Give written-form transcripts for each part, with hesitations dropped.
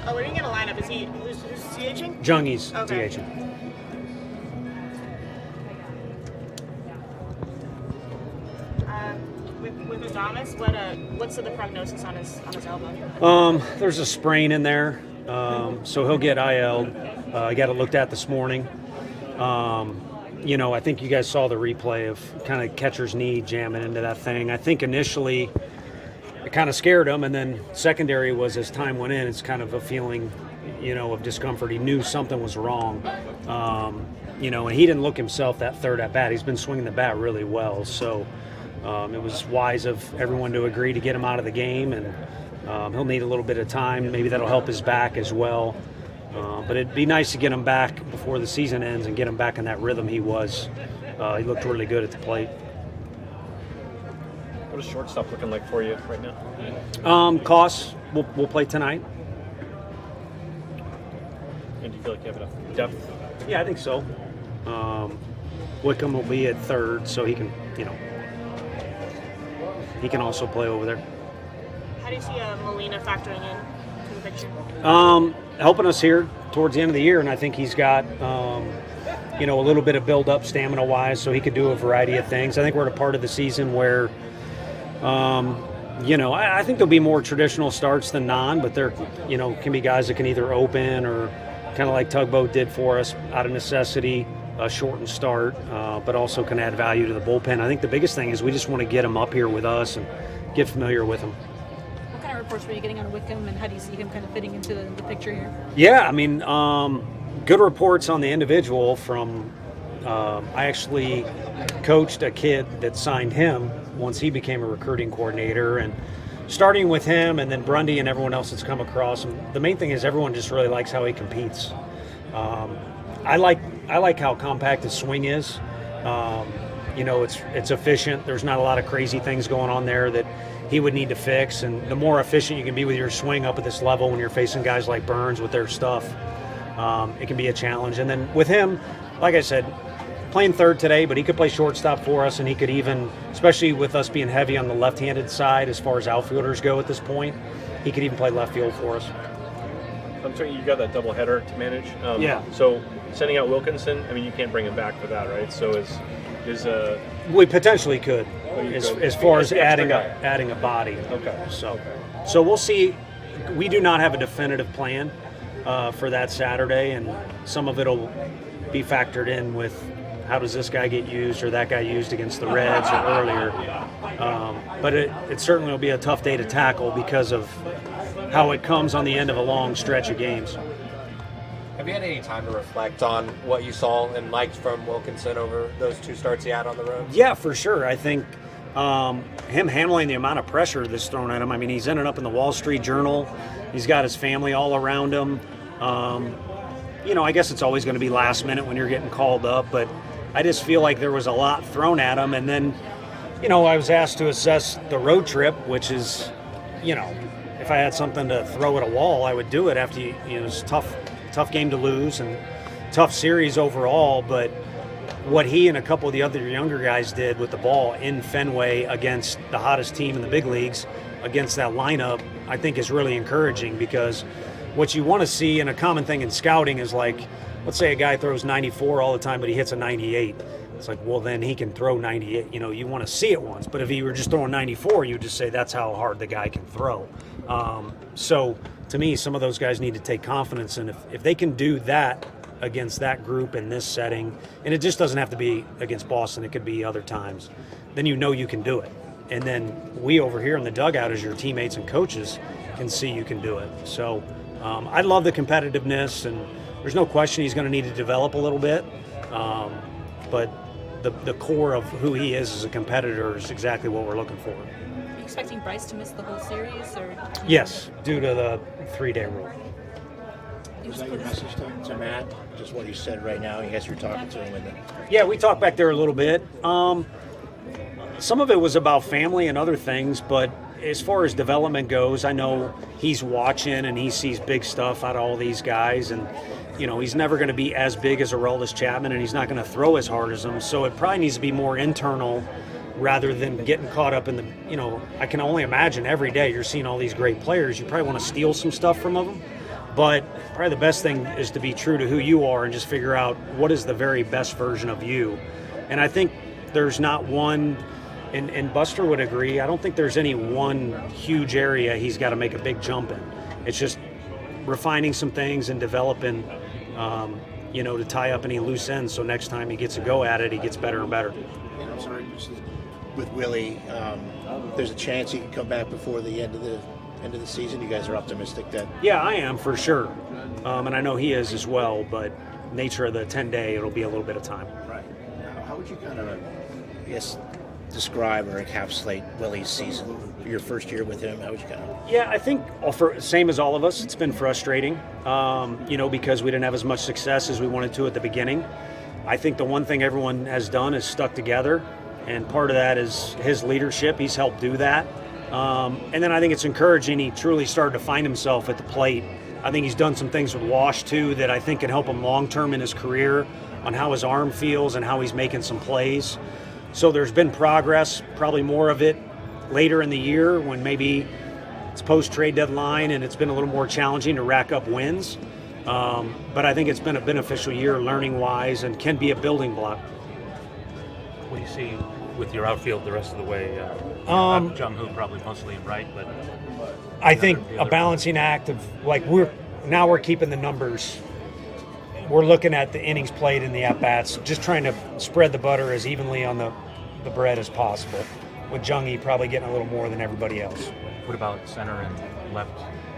Oh, we didn't get a lineup. Is he who's DHing? Jungi's okay. DHing. With Adames, what's the prognosis on his elbow? There's a sprain in there, so he'll get IL. I got it looked at this morning. I think you guys saw the replay of kind of catcher's knee jamming into that thing. I think initially it kind of scared him, and then secondary was as time went in, it's kind of a feeling, of discomfort. He knew something was wrong, and he didn't look himself that third at bat. He's been swinging the bat really well, so it was wise of everyone to agree to get him out of the game, and he'll need a little bit of time. Maybe that'll help his back as well. But it'd be nice to get him back before the season ends and get him back in that rhythm he was. He looked really good at the plate. What is shortstop looking like for you right now? Koss will play tonight. And do you feel like you have enough depth? Yeah, I think so. Wickham will be at third, so he can, he can also play over there. How do you see Molina factoring in to the picture? Helping us here towards the end of the year, and I think he's got, a little bit of build-up stamina-wise, so he could do a variety of things. I think we're at a part of the season where, I think there'll be more traditional starts than non, but there, can be guys that can either open or kind of like Tugboat did for us out of necessity, a shortened start, but also can add value to the bullpen. I think the biggest thing is we just want to get him up here with us and get familiar with him. What kind of reports were you getting on Wickham, and how do you see him kind of fitting into the picture here? Yeah, I mean, good reports on the individual from I actually coached a kid that signed him once he became a recruiting coordinator, and starting with him and then Grundy and everyone else that's come across. And the main thing is everyone just really likes how he competes. I like how compact his swing is. It's efficient. There's not a lot of crazy things going on there that he would need to fix. And the more efficient you can be with your swing up at this level when you're facing guys like Burns with their stuff, it can be a challenge. And then with him, like I said, playing third today, but he could play shortstop for us, and he could even, especially with us being heavy on the left-handed side as far as outfielders go at this point, he could even play left field for us. I'm sorry, you got that doubleheader to manage. Yeah. So sending out Wilkinson, I mean, you can't bring him back for that, right? So we potentially could, as far as adding a body. Okay. So we'll see. We do not have a definitive plan for that Saturday, and some of it'll be factored in with how does this guy get used or that guy used against the Reds or earlier. But it certainly will be a tough day to tackle because of how it comes on the end of a long stretch of games. Have you had any time to reflect on what you saw and liked from Wilkinson over those two starts he had on the road? Yeah, for sure. I think him handling the amount of pressure that's thrown at him. I mean, he's ended up in the Wall Street Journal. He's got his family all around him. I guess it's always going to be last minute when you're getting called up, but I just feel like there was a lot thrown at him. And then, I was asked to assess the road trip, which is, if I had something to throw at a wall, I would do it after, it's a tough game to lose and tough series overall. But what he and a couple of the other younger guys did with the ball in Fenway against the hottest team in the big leagues, against that lineup, I think is really encouraging, because what you want to see, and a common thing in scouting is like, let's say a guy throws 94 all the time, but he hits a 98. It's like, well, then he can throw 98. You want to see it once. But if he were just throwing 94, you would just say that's how hard the guy can throw. So to me, some of those guys need to take confidence. And if they can do that against that group in this setting, and it just doesn't have to be against Boston, it could be other times, then you can do it. And then we over here in the dugout as your teammates and coaches can see you can do it. So I love the competitiveness, and there's no question he's going to need to develop a little bit. But the core of who he is as a competitor is exactly what we're looking for. Are you expecting Bryce to miss the whole series? Or? Yes, due to the 3-day rule. Was that your message to Matt? Just what you said right now? I guess you're talking to him. Yeah, we talked back there a little bit. Some of it was about family and other things, but as far as development goes, I know he's watching and he sees big stuff out of all these guys, and he's never going to be as big as Aroldis Chapman, and he's not going to throw as hard as him. So it probably needs to be more internal rather than getting caught up in the, I can only imagine every day you're seeing all these great players. You probably want to steal some stuff from them. But probably the best thing is to be true to who you are and just figure out what is the very best version of you. And I think there's not one, and Buster would agree, I don't think there's any one huge area he's got to make a big jump in. It's just refining some things and developing, to tie up any loose ends so next time he gets a go at it, he gets better and better. And I'm sorry, with Willie, there's a chance he can come back before the end of the season. You guys are optimistic that? Yeah, I am for sure, and I know he is as well. But nature of the 10-day, it'll be a little bit of time. Right. Now, how would you kind of, describe or encapsulate Willie's season? Your first year with him, how would you kind of? Yeah, I think same as all of us. It's been frustrating, because we didn't have as much success as we wanted to at the beginning. I think the one thing everyone has done is stuck together, and part of that is his leadership. He's helped do that. And then I think it's encouraging he truly started to find himself at the plate. I think he's done some things with Wash, too, that I think can help him long-term in his career on how his arm feels and how he's making some plays. So there's been progress, probably more of it later in the year when maybe it's post-trade deadline and it's been a little more challenging to rack up wins. But I think it's been a beneficial year learning-wise and can be a building block. What do you see with your outfield the rest of the way? Jung Hoo probably mostly in right, but I think a balancing act of we're keeping the numbers. We're looking at the innings played and the at-bats, just trying to spread the butter as evenly on the bread as possible, with Jungie probably getting a little more than everybody else. What about center and left?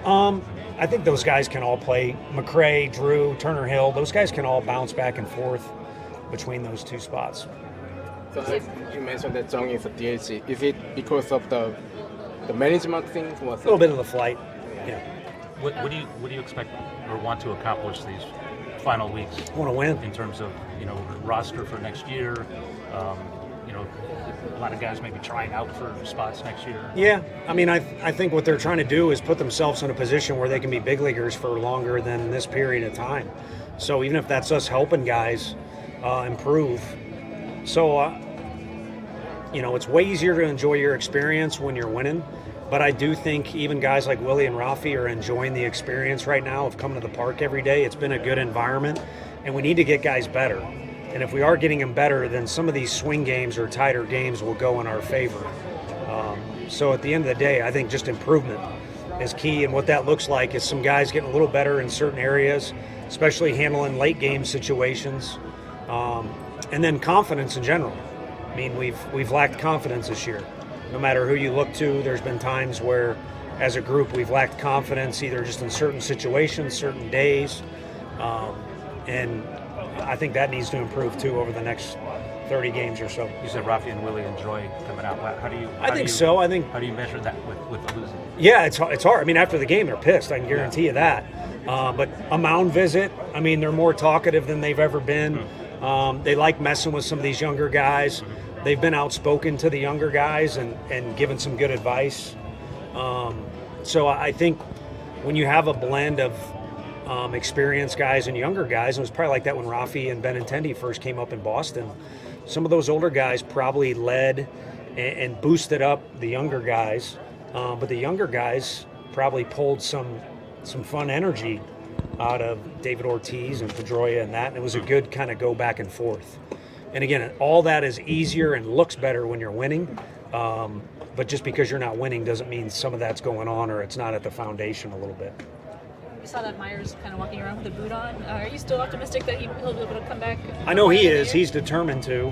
I think those guys can all play. McRae, Drew, Turner Hill, those guys can all bounce back and forth between those two spots. So you mentioned that Jung is a DH. Is it because of the management thing? A little bit of the flight, yeah. What do you expect or want to accomplish these final weeks? I want to win. In terms of roster for next year. A lot of guys may be trying out for spots next year. Yeah, I think what they're trying to do is put themselves in a position where they can be big leaguers for longer than this period of time. So even if that's us helping guys improve. So, it's way easier to enjoy your experience when you're winning. But I do think even guys like Willie and Rafi are enjoying the experience right now of coming to the park every day. It's been a good environment, and we need to get guys better. And if we are getting them better, then some of these swing games or tighter games will go in our favor. So at the end of the day, I think just improvement is key. And what that looks like is some guys getting a little better in certain areas, especially handling late game situations. And then confidence in general. We've lacked confidence this year. No matter who you look to, there's been times where, as a group, we've lacked confidence, either just in certain situations, certain days. And I think that needs to improve, too, over the next 30 games or so. You said Rafi and Willie enjoy coming out. How do you measure that with the losing? Yeah, it's hard. After the game, they're pissed. I can guarantee you that. But a mound visit, they're more talkative than they've ever been. They like messing with some of these younger guys. They've been outspoken to the younger guys and given some good advice. So I think when you have a blend of experienced guys and younger guys, and it was probably like that when Rafi and Benintendi first came up in Boston, some of those older guys probably led and boosted up the younger guys, but the younger guys probably pulled some fun energy out of David Ortiz and Pedroia and that, and it was a good kind of go back and forth. And again, all that is easier and looks better when you're winning, but just because you're not winning doesn't mean some of that's going on or it's not at the foundation a little bit. We saw that Myers kind of walking around with a boot on. Are you still optimistic that he'll be able to come back? I know he is. He's determined to.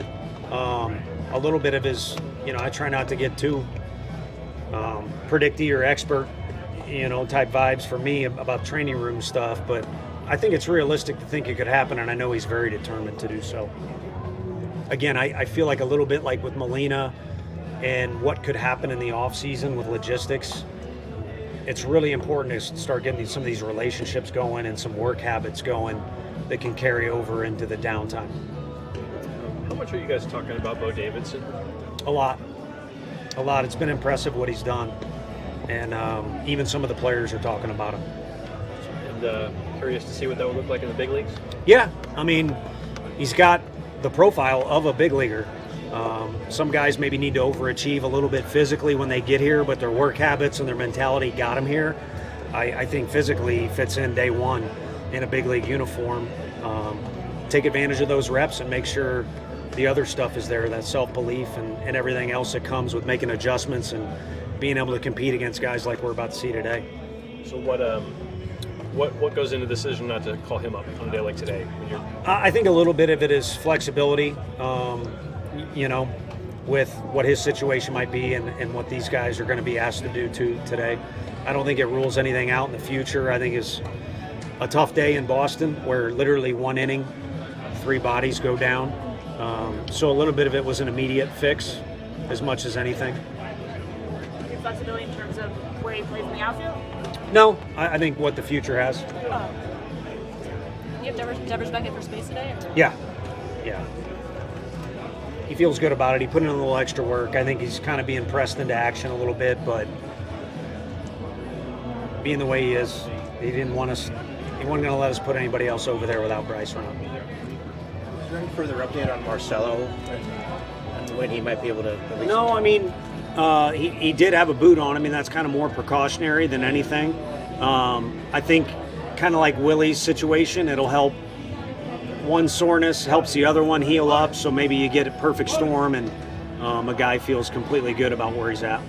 A little bit of his, I try not to get too predicty or expert, type vibes for me about training room stuff, but I think it's realistic to think it could happen, and I know he's very determined to do so. Again, I feel like a little bit like with Molina and what could happen in the offseason with logistics. It's really important to start getting some of these relationships going and some work habits going that can carry over into the downtime. How much are you guys talking about Bo Davidson? A lot. It's been impressive what he's done. And even some of the players are talking about him. And curious to see what that would look like in the big leagues? Yeah, he's got the profile of a big leaguer. Some guys maybe need to overachieve a little bit physically when they get here, but their work habits and their mentality got them here. I think physically he fits in day one in a big league uniform. Take advantage of those reps and make sure the other stuff is there, that self-belief and everything else that comes with making adjustments and being able to compete against guys like we're about to see today. So what goes into the decision not to call him up on a day like today? I think a little bit of it is flexibility, with what his situation might be and what these guys are going to be asked to do today. I don't think it rules anything out in the future. I think it's a tough day in Boston where literally one inning, 3 bodies go down. So a little bit of it was an immediate fix as much as anything. Your flexibility in terms of where he plays in the outfield? No, I think what the future has. You have Devers back at first base today? Or? Yeah. He feels good about it. He put in a little extra work. I think he's kind of being pressed into action a little bit, but being the way he is, he wasn't going to let us put anybody else over there without Bryce around. Is there any further update on Marcelo and when he might be able to release? No, I mean, he did have a boot on. I mean, that's kind of more precautionary than anything. I think kind of like Willie's situation, it'll help. One soreness helps the other one heal up, so maybe you get a perfect storm and a guy feels completely good about where he's at.